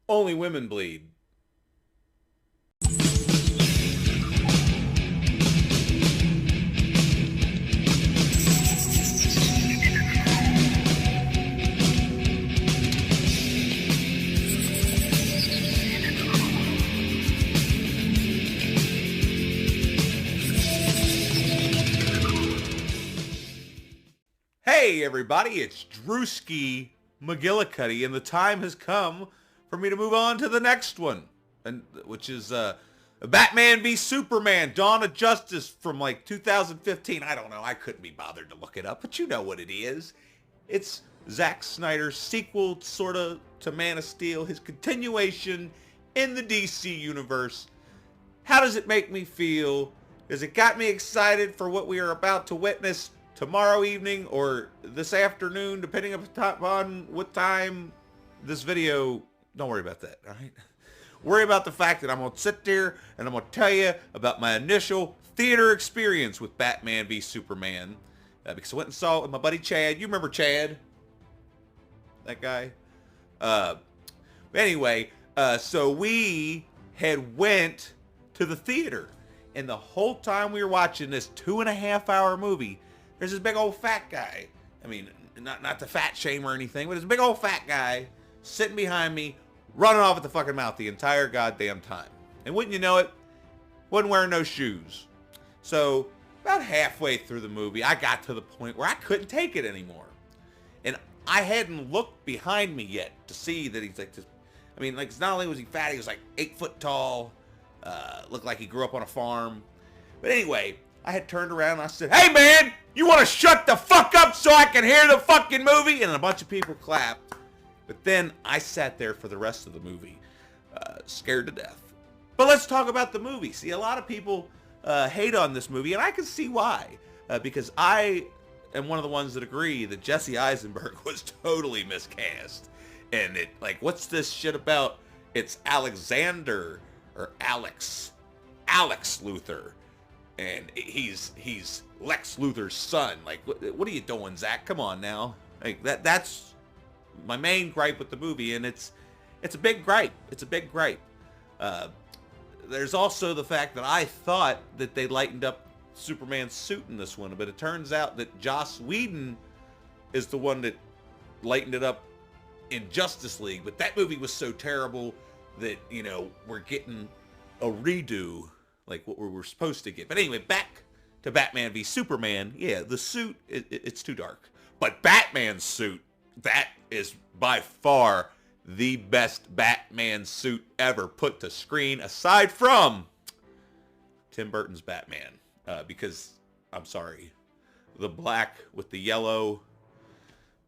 Only women bleed. Hey everybody, it's Drewski McGillicuddy, and the time has come for me to move on to the next one, and which is Batman v Superman: Dawn of Justice from like 2015. I don't know, I couldn't be bothered to look it up, but you know what it is. It's Zack Snyder's sequel, sort of, to Man of Steel, his continuation in the DC universe. How does it make me feel? Does it got me excited for what we are about to witness tomorrow evening or this afternoon, depending upon what time this video... Don't worry about that, all right? Worry about the fact that I'm going to sit there and I'm going to tell you about my initial theater experience with Batman v Superman. Because I went and saw it with my buddy Chad. You remember Chad? That guy? Anyway, so we had went to the theater. And the whole time we were watching this 2.5-hour movie, there's this big old fat guy. I mean, not the fat shame or anything, but there's a big old fat guy sitting behind me, running off at the fucking mouth the entire goddamn time. And wouldn't you know it, wasn't wearing no shoes. So about halfway through the movie, I got to the point where I couldn't take it anymore. And I hadn't looked behind me yet to see that he's like this. I mean, like, not only was he fat, he was like 8 foot tall, looked like he grew up on a farm. But anyway, I had turned around and I said, "Hey man, you want to shut the fuck up so I can hear the fucking movie?" And a bunch of people clapped. But then I sat there for the rest of the movie, scared to death. But let's talk about the movie. See, a lot of people hate on this movie, and I can see why. Because I am one of the ones that agree that Jesse Eisenberg was totally miscast. And it, like, what's this shit about? It's Alexander or Alex Luthor. And he's Lex Luthor's son. Like, what are you doing, Zach? Come on now. Like, that's my main gripe with the movie, and it's a big gripe. It's a big gripe. There's also the fact that I thought that they lightened up Superman's suit in this one, but it turns out that Joss Whedon is the one that lightened it up in Justice League. But that movie was so terrible that, you know, we're getting a redo, like what we were supposed to get. But anyway, back to Batman v Superman. Yeah, the suit, it's too dark. But Batman's suit, that is by far the best Batman suit ever put to screen, aside from Tim Burton's Batman. Because, I'm sorry, the black with the yellow,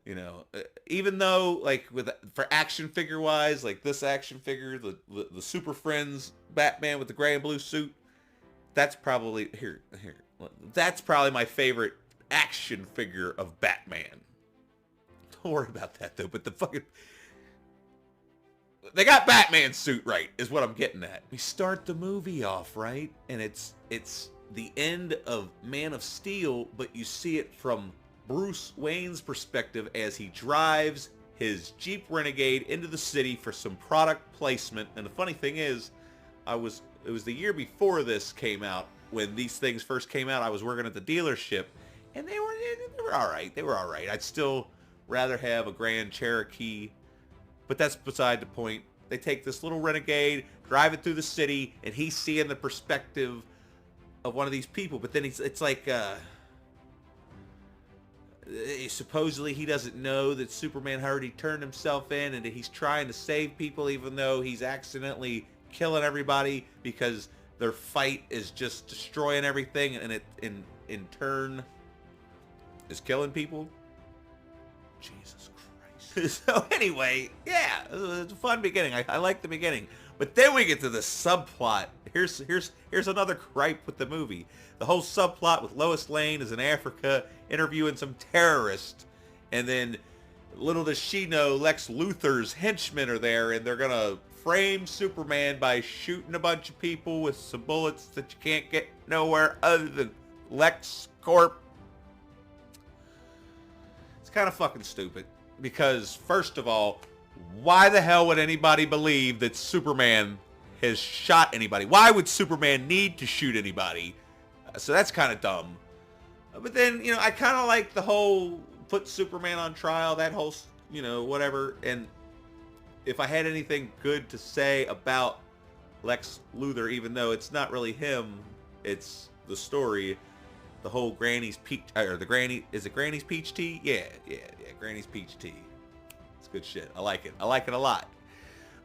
you know, even though, like, for action figure wise, like this action figure, the Super Friends Batman with the gray and blue suit, that's probably that's probably my favorite action figure of Batman. Don't worry about that though, but they got Batman's suit right, is what I'm getting at. We start the movie off, right? And it's the end of Man of Steel, but you see it from Bruce Wayne's perspective as he drives his Jeep Renegade into the city for some product placement. And the funny thing is, it was the year before this came out, when these things first came out. I was working at the dealership, and they were all right. They were all right. I'd still rather have a Grand Cherokee, but that's beside the point. They take this little Renegade, drive it through the city, and he's seeing the perspective of one of these people. But then it's like, supposedly he doesn't know that Superman already turned himself in, and that he's trying to save people, even though he's accidentally killing everybody, because their fight is just destroying everything, and it in turn is killing people. Jesus Christ. So anyway, yeah, it's a fun beginning. I like the beginning. But then we get to the subplot. Here's another gripe with the movie. The whole subplot with Lois Lane is in Africa interviewing some terrorist, and then little does she know Lex Luthor's henchmen are there, and they're gonna frame Superman by shooting a bunch of people with some bullets that you can't get nowhere other than Lex Corp. It's kind of fucking stupid, because first of all, why the hell would anybody believe that Superman has shot anybody? Why would Superman need to shoot anybody? So that's kind of dumb. But then, you know, I kind of like the whole put Superman on trial, that whole, you know, whatever. And if I had anything good to say about Lex Luthor, even though it's not really him, it's the story, the whole Granny's peach, or the Granny, is it Granny's peach tea? Yeah, Granny's peach tea. It's good shit. I like it. I like it a lot.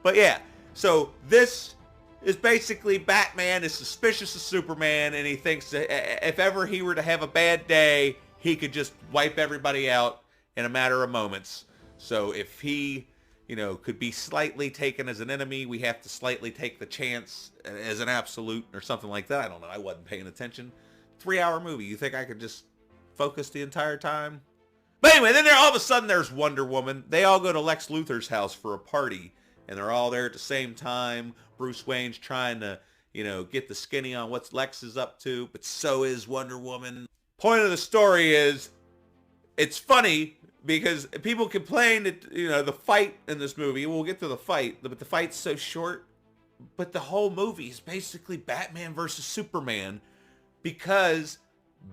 But yeah, so this is basically Batman is suspicious of Superman, and he thinks that if ever he were to have a bad day, he could just wipe everybody out in a matter of moments. So if he, you know, could be slightly taken as an enemy, we have to slightly take the chance as an absolute or something like that. I don't know. I wasn't paying attention. 3-hour movie. You think I could just focus the entire time? But anyway, then all of a sudden there's Wonder Woman. They all go to Lex Luthor's house for a party, and they're all there at the same time. Bruce Wayne's trying to, you know, get the skinny on what Lex is up to, but so is Wonder Woman. Point of the story is, it's funny because people complain that, you know, the fight in this movie, we'll get to the fight, but the fight's so short. But the whole movie is basically Batman versus Superman, because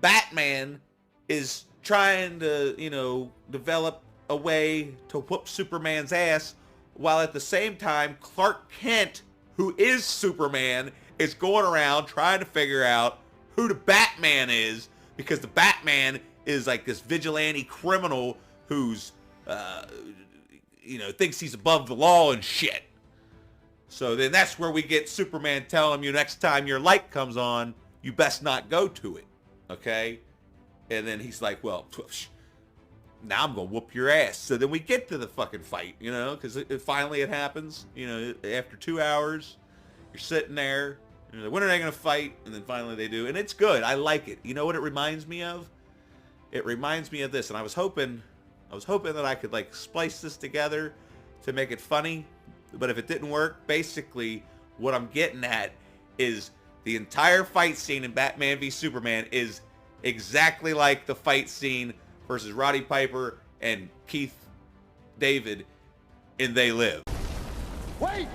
Batman is trying to, you know, develop a way to whoop Superman's ass, while at the same time Clark Kent, who is Superman, is going around trying to figure out who the Batman is, because the Batman is like this vigilante criminal who's, you know, thinks he's above the law and shit. So then that's where we get Superman telling him, you next time your light comes on, you best not go to it, okay? And then he's like, well, now I'm going to whoop your ass. So then we get to the fucking fight, you know, because finally it happens. You know, after 2 hours, you're sitting there, you're like, when are they going to fight? And then finally they do. And it's good. I like it. You know what it reminds me of? It reminds me of this. And I was hoping that I could, like, splice this together to make it funny. But if it didn't work, basically what I'm getting at is the entire fight scene in Batman v Superman is exactly like the fight scene versus Roddy Piper and Keith David in They Live. Wait!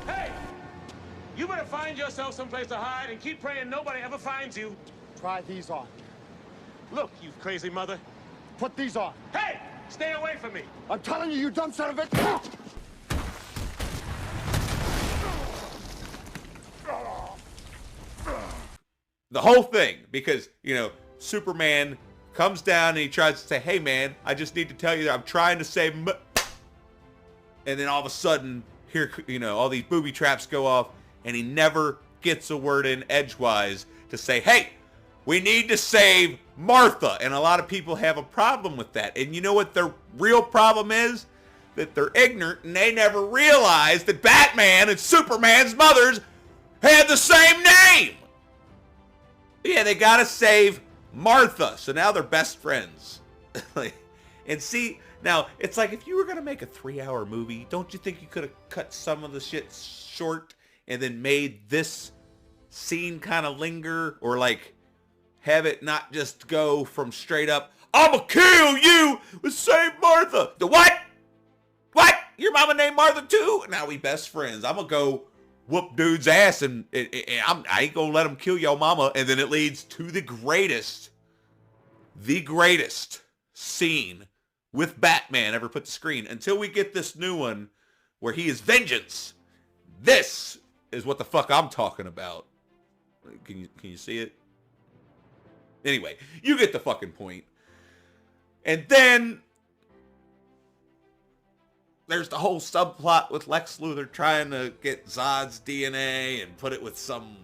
Hey! You better find yourself someplace to hide and keep praying nobody ever finds you. Try these on. Look, you crazy mother. Put these on. Hey! Stay away from me! I'm telling you, you dumb son of a... The whole thing, because, you know, Superman comes down and he tries to say, hey man, I just need to tell you that I'm trying to save and then all of a sudden, here, you know, all these booby traps go off, and he never gets a word in edgewise to say, hey, we need to save Martha. And a lot of people have a problem with that. And you know what their real problem is? That they're ignorant and they never realized that Batman and Superman's mothers had the same name. Yeah, they gotta save Martha. So now they're best friends. And see, now, it's like if you were gonna make a 3-hour movie, don't you think you could have cut some of the shit short and then made this scene kind of linger? Or like, have it not just go from straight up, I'ma kill you with Save Martha. The what? What? Your mama named Martha too? Now we best friends. I'm gonna go whoop dude's ass, and I ain't gonna let him kill your mama. And then it leads to the greatest scene with Batman ever put to screen, until we get this new one where he is vengeance. This is what the fuck I'm talking about. Can you see it? Anyway, you get the fucking point. And then there's the whole subplot with Lex Luthor trying to get Zod's DNA and put it with some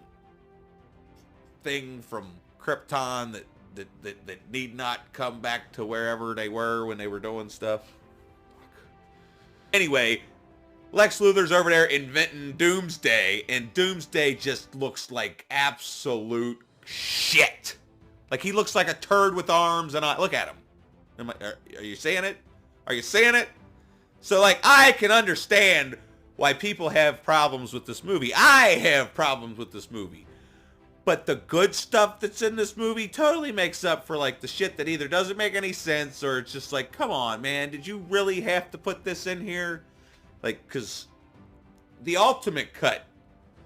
thing from Krypton that need not come back to wherever they were when they were doing stuff. Anyway, Lex Luthor's over there inventing Doomsday, and Doomsday just looks like absolute shit. Like, he looks like a turd with arms and eyes. Look at him. Are you seeing it? Are you seeing it? So, like, I can understand why people have problems with this movie. I have problems with this movie. But the good stuff that's in this movie totally makes up for, like, the shit that either doesn't make any sense, or it's just like, come on, man, did you really have to put this in here? Like, because the ultimate cut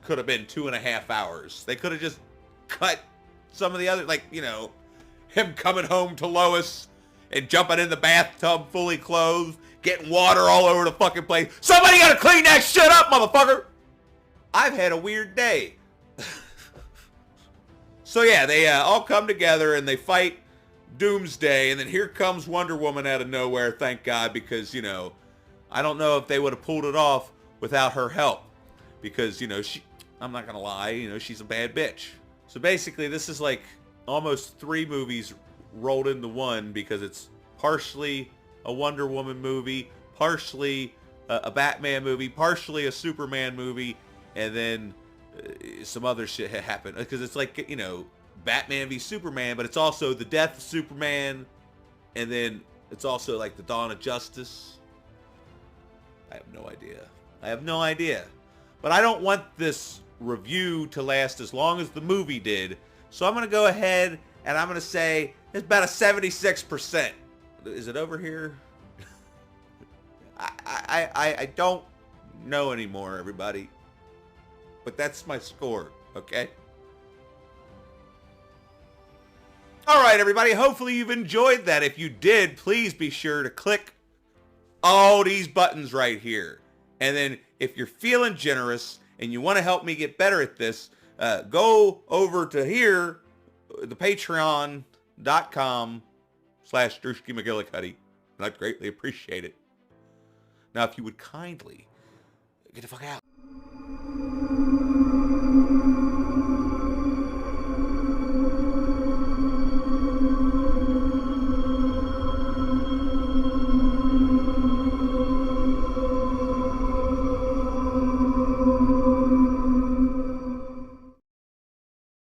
could have been 2.5 hours. They could have just cut some of the other, like, you know, him coming home to Lois and jumping in the bathtub fully clothed, getting water all over the fucking place. Somebody gotta clean that shit up, motherfucker! I've had a weird day. So yeah, they all come together and they fight Doomsday, and then here comes Wonder Woman out of nowhere, thank God, because, you know, I don't know if they would have pulled it off without her help. Because, you know, I'm not gonna lie, you know, she's a bad bitch. So basically, this is like almost 3 movies rolled into one, because it's partially a Wonder Woman movie, partially a Batman movie, partially a Superman movie, and then some other shit happened. Because it's like, you know, Batman v Superman, but it's also the death of Superman, and then it's also like the dawn of justice. I have no idea. I have no idea. But I don't want this review to last as long as the movie did, so I'm going to go ahead and I'm going to say it's about a 76%. Is it over here? I don't know anymore, everybody. But that's my score, okay? Alright, everybody. Hopefully you've enjoyed that. If you did, please be sure to click all these buttons right here. And then if you're feeling generous and you want to help me get better at this, go over to here, the patreon.com/DrewskiMcGillicuddy, and I'd greatly appreciate it. Now, if you would kindly get the fuck out.